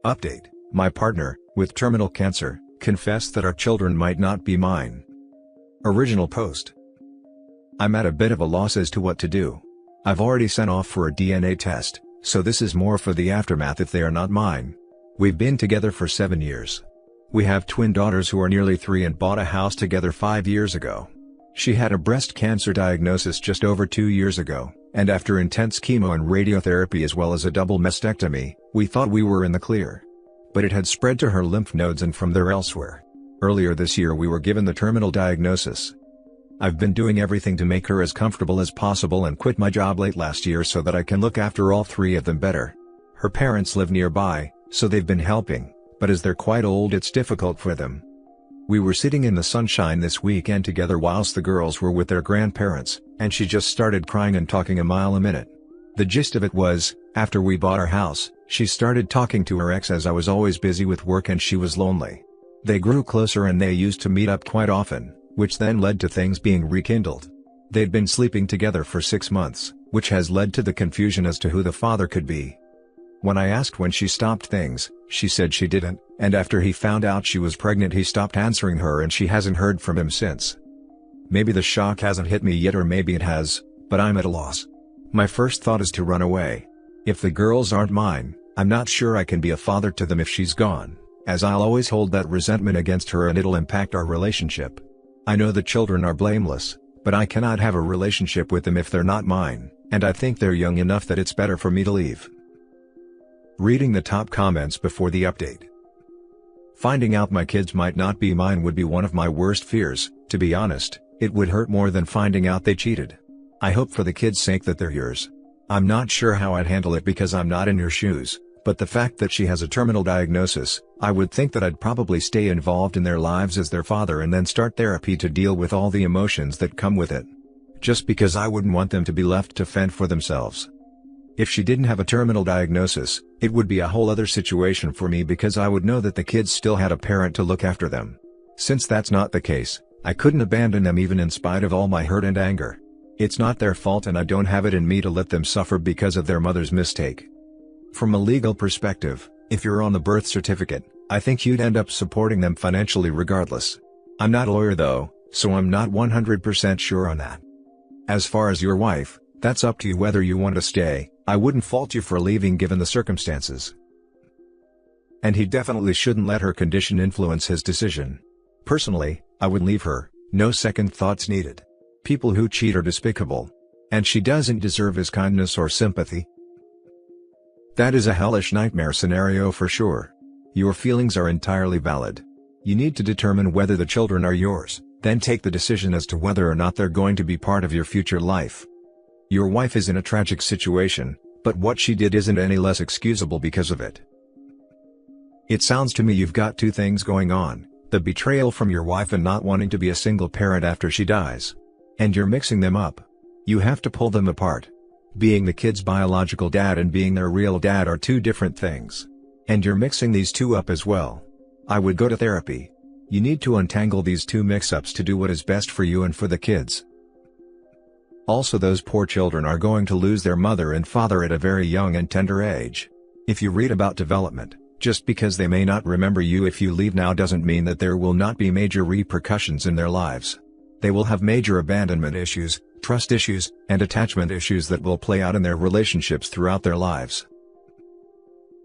Update: my partner, with terminal cancer, confessed that our children might not be mine. Original post. I'm at a bit of a loss as to what to do. I've already sent off for a DNA test, so this is more for the aftermath if they are not mine. We've been together for 7 years. We have twin daughters who are nearly 3 and bought a house together 5 years ago. She had a breast cancer diagnosis just over 2 years ago, and after intense chemo and radiotherapy as well as a double mastectomy, we thought we were in the clear. But it had spread to her lymph nodes and from there elsewhere. Earlier this year we were given the terminal diagnosis. I've been doing everything to make her as comfortable as possible and quit my job late last year so that I can look after all 3 of them better. Her parents live nearby, so they've been helping, but as they're quite old it's difficult for them. We were sitting in the sunshine this weekend together whilst the girls were with their grandparents, and she just started crying and talking a mile a minute. The gist of it was, after we bought our house, she started talking to her ex as I was always busy with work and she was lonely. They grew closer and they used to meet up quite often, which then led to things being rekindled. They'd been sleeping together for 6 months, which has led to the confusion as to who the father could be. When I asked when she stopped things, she said she didn't, and after he found out she was pregnant he stopped answering her and she hasn't heard from him since. Maybe the shock hasn't hit me yet or maybe it has, but I'm at a loss. My first thought is to run away. If the girls aren't mine, I'm not sure I can be a father to them if she's gone, as I'll always hold that resentment against her and it'll impact our relationship. I know the children are blameless, but I cannot have a relationship with them if they're not mine, and I think they're young enough that it's better for me to leave. Reading the top comments before the update. Finding out my kids might not be mine would be one of my worst fears. To be honest, it would hurt more than finding out they cheated. I hope for the kids' sake that they're yours. I'm not sure how I'd handle it because I'm not in your shoes, but the fact that she has a terminal diagnosis, I would think that I'd probably stay involved in their lives as their father and then start therapy to deal with all the emotions that come with it. Just because I wouldn't want them to be left to fend for themselves. If she didn't have a terminal diagnosis, it would be a whole other situation for me because I would know that the kids still had a parent to look after them. Since that's not the case, I couldn't abandon them even in spite of all my hurt and anger. It's not their fault and I don't have it in me to let them suffer because of their mother's mistake. From a legal perspective, if you're on the birth certificate, I think you'd end up supporting them financially regardless. I'm not a lawyer though, so I'm not 100% sure on that. As far as your wife, that's up to you whether you want to stay. I wouldn't fault you for leaving given the circumstances. And he definitely shouldn't let her condition influence his decision. Personally, I would leave her, no second thoughts needed. People who cheat are despicable. And she doesn't deserve his kindness or sympathy. That is a hellish nightmare scenario for sure. Your feelings are entirely valid. You need to determine whether the children are yours, then take the decision as to whether or not they're going to be part of your future life. Your wife is in a tragic situation, but what she did isn't any less excusable because of it. It sounds to me you've got 2 things going on, the betrayal from your wife and not wanting to be a single parent after she dies. And you're mixing them up. You have to pull them apart. Being the kid's biological dad and being their real dad are 2 different things. And you're mixing these 2 up as well. I would go to therapy. You need to untangle these 2 mix-ups to do what is best for you and for the kids. Also, those poor children are going to lose their mother and father at a very young and tender age. If you read about development, just because they may not remember you if you leave now doesn't mean that there will not be major repercussions in their lives. They will have major abandonment issues, trust issues, and attachment issues that will play out in their relationships throughout their lives.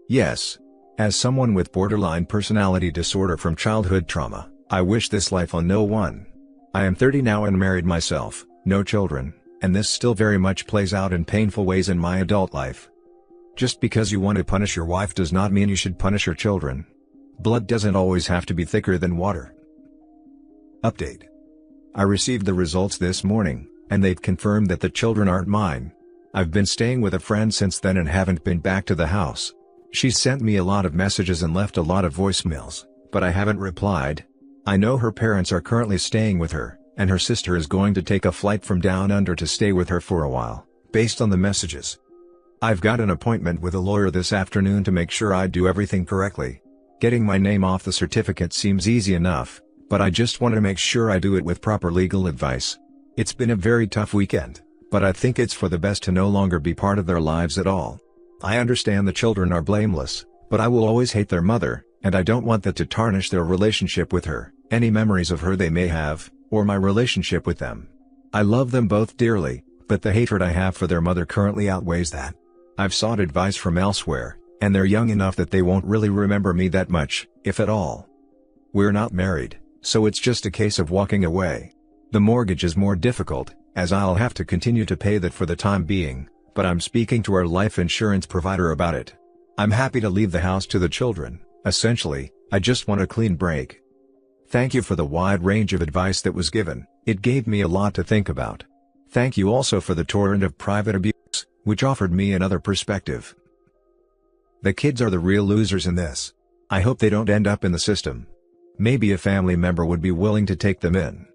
Yes. As someone with borderline personality disorder from childhood trauma, I wish this life on no one. I am 30 now and married myself, no children. And this still very much plays out in painful ways in my adult life. Just because you want to punish your wife does not mean you should punish your children. Blood doesn't always have to be thicker than water. Update. I received the results this morning, and they've confirmed that the children aren't mine. I've been staying with a friend since then and haven't been back to the house. She's sent me a lot of messages and left a lot of voicemails, but I haven't replied. I know her parents are currently staying with her, and her sister is going to take a flight from down under to stay with her for a while, based on the messages. I've got an appointment with a lawyer this afternoon to make sure I do everything correctly. Getting my name off the certificate seems easy enough, but I just want to make sure I do it with proper legal advice. It's been a very tough weekend, but I think it's for the best to no longer be part of their lives at all. I understand the children are blameless, But I will always hate their mother, and I don't want that to tarnish their relationship with her, any memories of her they may have, or my relationship with them. I love them both dearly, but the hatred I have for their mother currently outweighs that. I've sought advice from elsewhere, and they're young enough that they won't really remember me that much, if at all. We're not married, so it's just a case of walking away. The mortgage is more difficult, as I'll have to continue to pay that for the time being, but I'm speaking to our life insurance provider about it. I'm happy to leave the house to the children. Essentially, I just want a clean break. Thank you for the wide range of advice that was given, it gave me a lot to think about. Thank you also for the torrent of private abuse, which offered me another perspective. The kids are the real losers in this. I hope they don't end up in the system. Maybe a family member would be willing to take them in.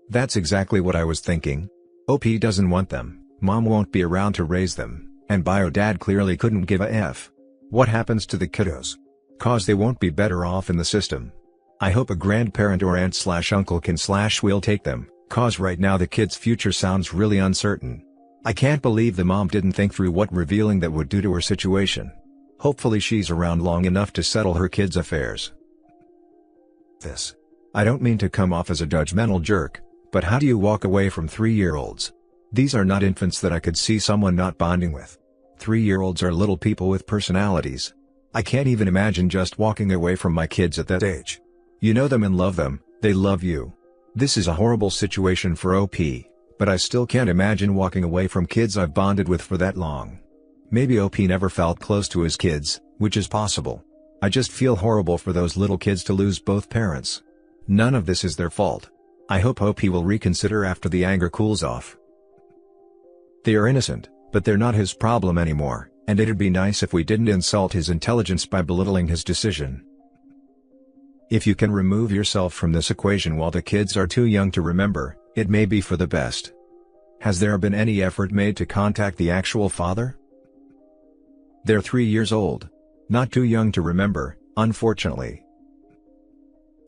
That's exactly what I was thinking. OP doesn't want them, mom won't be around to raise them, and bio dad clearly couldn't give a F. What happens to the kiddos? Cause they won't be better off in the system. I hope a grandparent or aunt/uncle can/will take them, cause right now the kid's future sounds really uncertain. I can't believe the mom didn't think through what revealing that would do to her situation. Hopefully she's around long enough to settle her kids' affairs. I don't mean to come off as a judgmental jerk, but how do you walk away from 3-year-olds? These are not infants that I could see someone not bonding with. 3-year-olds are little people with personalities. I can't even imagine just walking away from my kids at that age. You know them and love them, they love you. This is a horrible situation for OP, but I still can't imagine walking away from kids I've bonded with for that long. Maybe OP never felt close to his kids, which is possible. I just feel horrible for those little kids to lose both parents. None of this is their fault. I hope OP will reconsider after the anger cools off. They are innocent, but they're not his problem anymore, and it'd be nice if we didn't insult his intelligence by belittling his decision. If you can remove yourself from this equation while the kids are too young to remember, it may be for the best. Has there been any effort made to contact the actual father? They're 3 years old. Not too young to remember, unfortunately.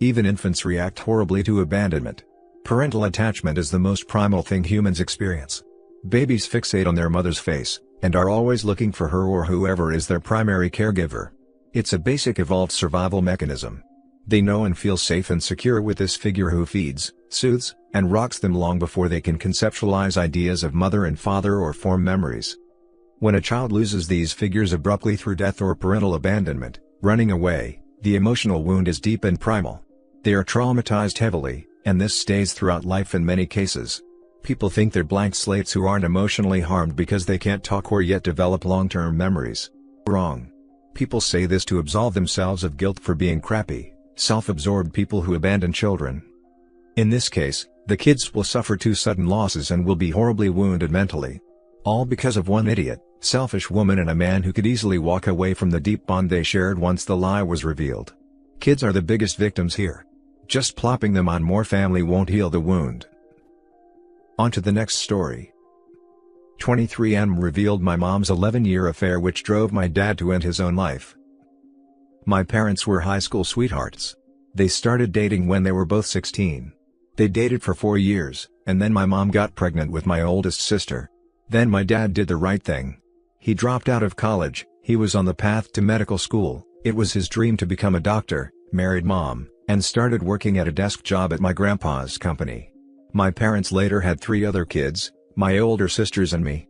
Even infants react horribly to abandonment. Parental attachment is the most primal thing humans experience. Babies fixate on their mother's face, and are always looking for her or whoever is their primary caregiver. It's a basic evolved survival mechanism. They know and feel safe and secure with this figure who feeds, soothes, and rocks them long before they can conceptualize ideas of mother and father or form memories. When a child loses these figures abruptly through death or parental abandonment, running away, the emotional wound is deep and primal. They are traumatized heavily, and this stays throughout life in many cases. People think they're blank slates who aren't emotionally harmed because they can't talk or yet develop long-term memories. Wrong. People say this to absolve themselves of guilt for being crappy, self-absorbed people who abandon children. In this case, the kids will suffer 2 sudden losses and will be horribly wounded mentally. All because of one idiot, selfish woman and a man who could easily walk away from the deep bond they shared once the lie was revealed. Kids are the biggest victims here. Just plopping them on more family won't heal the wound. On to the next story. 23M revealed my mom's 11-year affair which drove my dad to end his own life. My parents were high school sweethearts. They started dating when they were both 16. They dated for 4 years, and then my mom got pregnant with my oldest sister. Then my dad did the right thing. He dropped out of college, he was on the path to medical school, it was his dream to become a doctor, married mom, and started working at a desk job at my grandpa's company. My parents later had 3 other kids, my older sisters and me.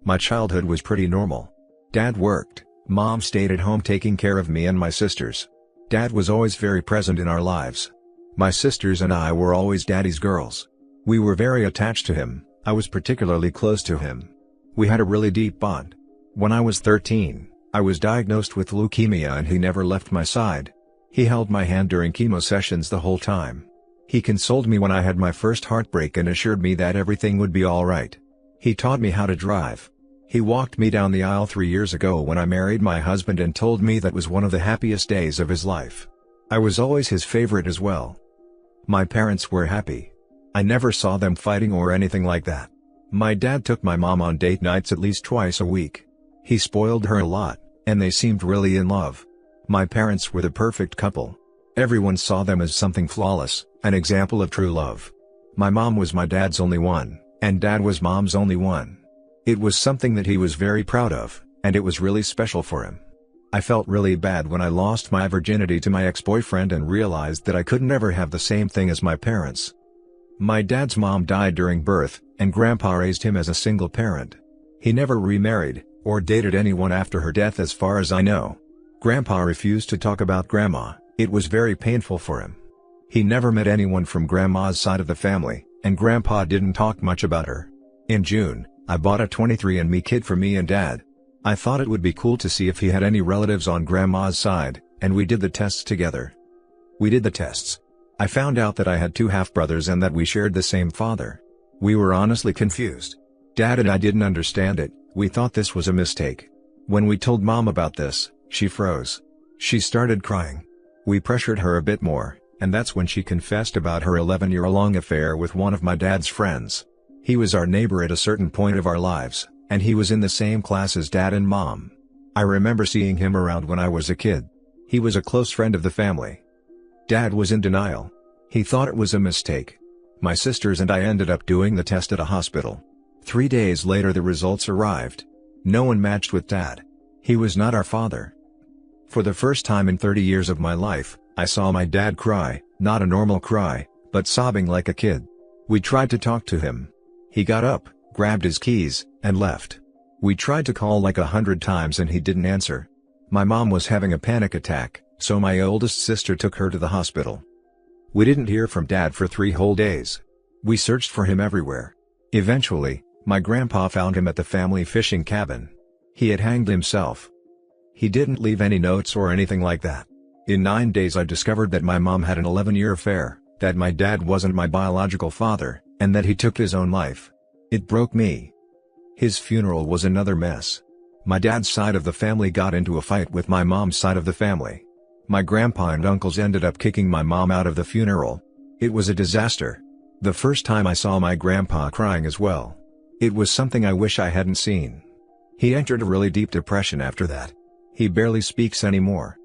My childhood was pretty normal. Dad worked, mom stayed at home taking care of me and my sisters. Dad was always very present in our lives. My sisters and I were always daddy's girls. We were very attached to him, I was particularly close to him. We had a really deep bond. When I was 13, I was diagnosed with leukemia and he never left my side. He held my hand during chemo sessions the whole time. He consoled me when I had my first heartbreak and assured me that everything would be alright. He taught me how to drive. He walked me down the aisle 3 years ago when I married my husband and told me that was one of the happiest days of his life. I was always his favorite as well. My parents were happy. I never saw them fighting or anything like that. My dad took my mom on date nights at least twice a week. He spoiled her a lot, and they seemed really in love. My parents were the perfect couple. Everyone saw them as something flawless, an example of true love. My mom was my dad's only one, and dad was mom's only one. It was something that he was very proud of, and it was really special for him. I felt really bad when I lost my virginity to my ex-boyfriend and realized that I could never have the same thing as my parents. My dad's mom died during birth, and Grandpa raised him as a single parent. He never remarried, or dated anyone after her death as far as I know. Grandpa refused to talk about Grandma. It was very painful for him. He never met anyone from Grandma's side of the family, and Grandpa didn't talk much about her. In June, I bought a 23andMe kit for me and Dad. I thought it would be cool to see if he had any relatives on Grandma's side, and we did the tests together. We did the tests. I found out that I had 2 half-brothers and that we shared the same father. We were honestly confused. Dad and I didn't understand it. We thought this was a mistake. When we told Mom about this, she froze. She started crying. We pressured her a bit more, and that's when she confessed about her 11-year-long affair with one of my dad's friends. He was our neighbor at a certain point of our lives, and he was in the same class as Dad and Mom. I remember seeing him around when I was a kid. He was a close friend of the family. Dad was in denial. He thought it was a mistake. My sisters and I ended up doing the test at a hospital. 3 days later the results arrived. No one matched with Dad. He was not our father. For the first time in 30 years of my life, I saw my dad cry, not a normal cry, but sobbing like a kid. We tried to talk to him. He got up, grabbed his keys, and left. We tried to call like 100 times and he didn't answer. My mom was having a panic attack, so my oldest sister took her to the hospital. We didn't hear from Dad for 3 whole days. We searched for him everywhere. Eventually, my grandpa found him at the family fishing cabin. He had hanged himself. He didn't leave any notes or anything like that. In 9 days I discovered that my mom had an 11-year affair, that my dad wasn't my biological father, and that he took his own life. It broke me. His funeral was another mess. My dad's side of the family got into a fight with my mom's side of the family. My grandpa and uncles ended up kicking my mom out of the funeral. It was a disaster. The first time I saw my grandpa crying as well. It was something I wish I hadn't seen. He entered a really deep depression after that. He barely speaks anymore.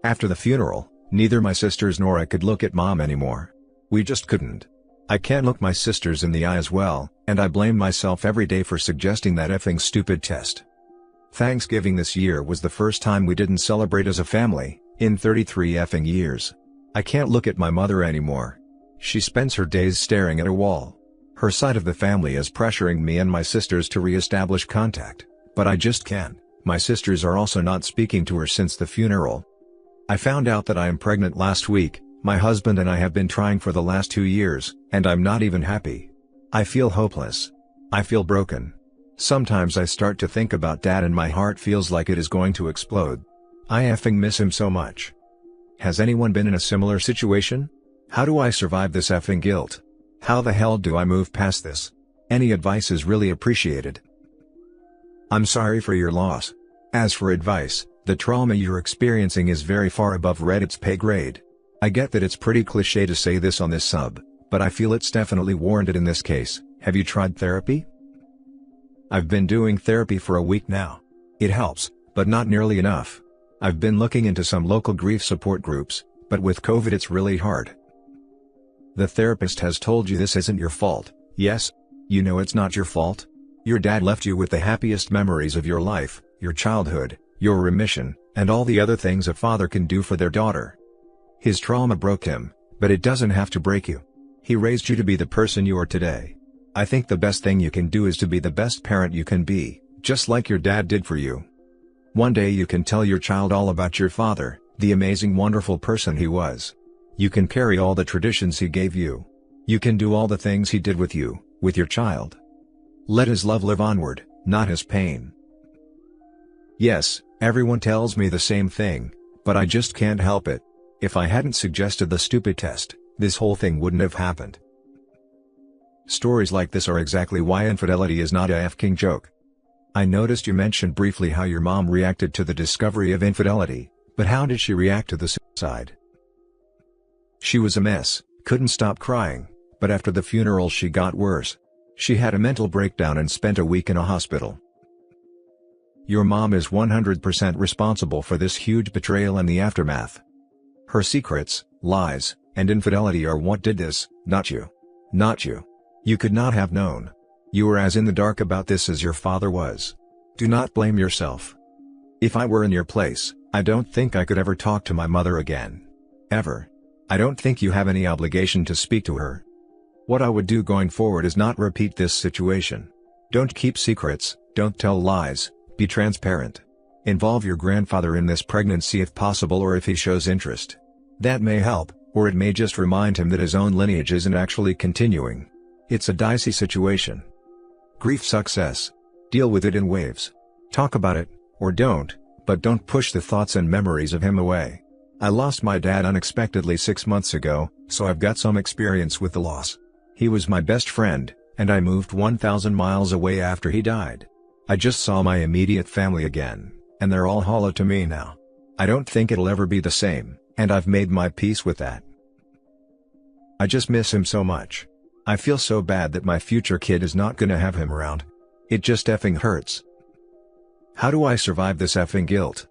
After the funeral, neither my sisters nor I could look at Mom anymore. We just couldn't. I can't look my sisters in the eye as well, and I blame myself every day for suggesting that effing stupid test. Thanksgiving this year was the first time we didn't celebrate as a family, in 33 effing years. I can't look at my mother anymore. She spends her days staring at a wall. Her side of the family is pressuring me and my sisters to re-establish contact, but I just can't. My sisters are also not speaking to her since the funeral. I found out that I am pregnant last week. My husband and I have been trying for the last 2 years, and I'm not even happy. I feel hopeless. I feel broken. Sometimes I start to think about Dad and my heart feels like it is going to explode. I effing miss him so much. Has anyone been in a similar situation? How do I survive this effing guilt? How the hell do I move past this? Any advice is really appreciated. I'm sorry for your loss. As for advice, the trauma you're experiencing is very far above Reddit's pay grade. I get that it's pretty cliché to say this on this sub, but I feel it's definitely warranted in this case. Have you tried therapy? I've been doing therapy for a week now. It helps, but not nearly enough. I've been looking into some local grief support groups, but with COVID it's really hard. The therapist has told you this isn't your fault. Yes, you know it's not your fault. Your dad left you with the happiest memories of your life, your childhood, your remission, and all the other things a father can do for their daughter. His trauma broke him, but it doesn't have to break you. He raised you to be the person you are today. I think the best thing you can do is to be the best parent you can be, just like your dad did for you. One day you can tell your child all about your father, the amazing wonderful person he was. You can carry all the traditions he gave you. You can do all the things he did with you, with your child. Let his love live onward, not his pain. Yes, everyone tells me the same thing, but I just can't help it. If I hadn't suggested the stupid test, this whole thing wouldn't have happened. Stories like this are exactly why infidelity is not a f-king joke. I noticed you mentioned briefly how your mom reacted to the discovery of infidelity, but how did she react to the suicide? She was a mess, couldn't stop crying, but after the funeral she got worse. She had a mental breakdown and spent a week in a hospital. Your mom is 100% responsible for this huge betrayal and the aftermath. Her secrets, lies, and infidelity are what did this, not you. Not you. You could not have known. You were as in the dark about this as your father was. Do not blame yourself. If I were in your place, I don't think I could ever talk to my mother again. Ever. I don't think you have any obligation to speak to her. What I would do going forward is not repeat this situation. Don't keep secrets, don't tell lies, be transparent. Involve your grandfather in this pregnancy if possible or if he shows interest. That may help, or it may just remind him that his own lineage isn't actually continuing. It's a dicey situation. Grief success. Deal with it in waves. Talk about it, or don't, but don't push the thoughts and memories of him away. I lost my dad unexpectedly 6 months ago, so I've got some experience with the loss. He was my best friend, and I moved 1,000 miles away after he died. I just saw my immediate family again, and they're all hollow to me now. I don't think it'll ever be the same, and I've made my peace with that. I just miss him so much. I feel so bad that my future kid is not gonna have him around. It just effing hurts. How do I survive this effing guilt?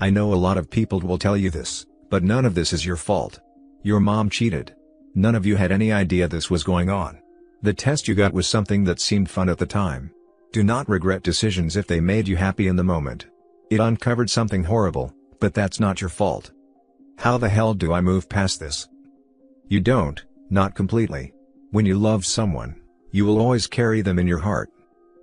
I know a lot of people will tell you this, but none of this is your fault. Your mom cheated. None of you had any idea this was going on. The test you got was something that seemed fun at the time. Do not regret decisions if they made you happy in the moment. It uncovered something horrible, but that's not your fault. How the hell do I move past this? You don't, not completely. When you love someone, you will always carry them in your heart.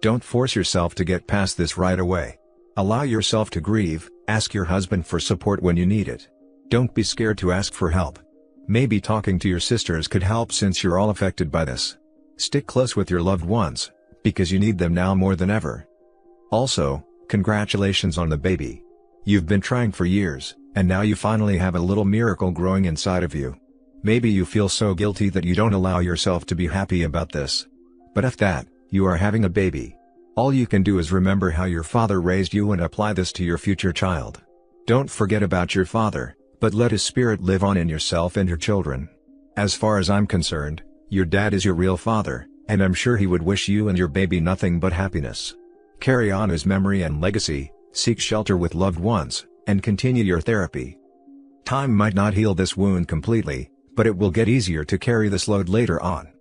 Don't force yourself to get past this right away. Allow yourself to grieve, ask your husband for support when you need it. Don't be scared to ask for help. Maybe talking to your sisters could help since you're all affected by this. Stick close with your loved ones, because you need them now more than ever. Also, congratulations on the baby. You've been trying for years, and now you finally have a little miracle growing inside of you. Maybe you feel so guilty that you don't allow yourself to be happy about this. But if that, you are having a baby. All you can do is remember how your father raised you and apply this to your future child. Don't forget about your father, but let his spirit live on in yourself and your children. As far as I'm concerned, your dad is your real father, and I'm sure he would wish you and your baby nothing but happiness. Carry on his memory and legacy, seek shelter with loved ones, and continue your therapy. Time might not heal this wound completely, but it will get easier to carry this load later on.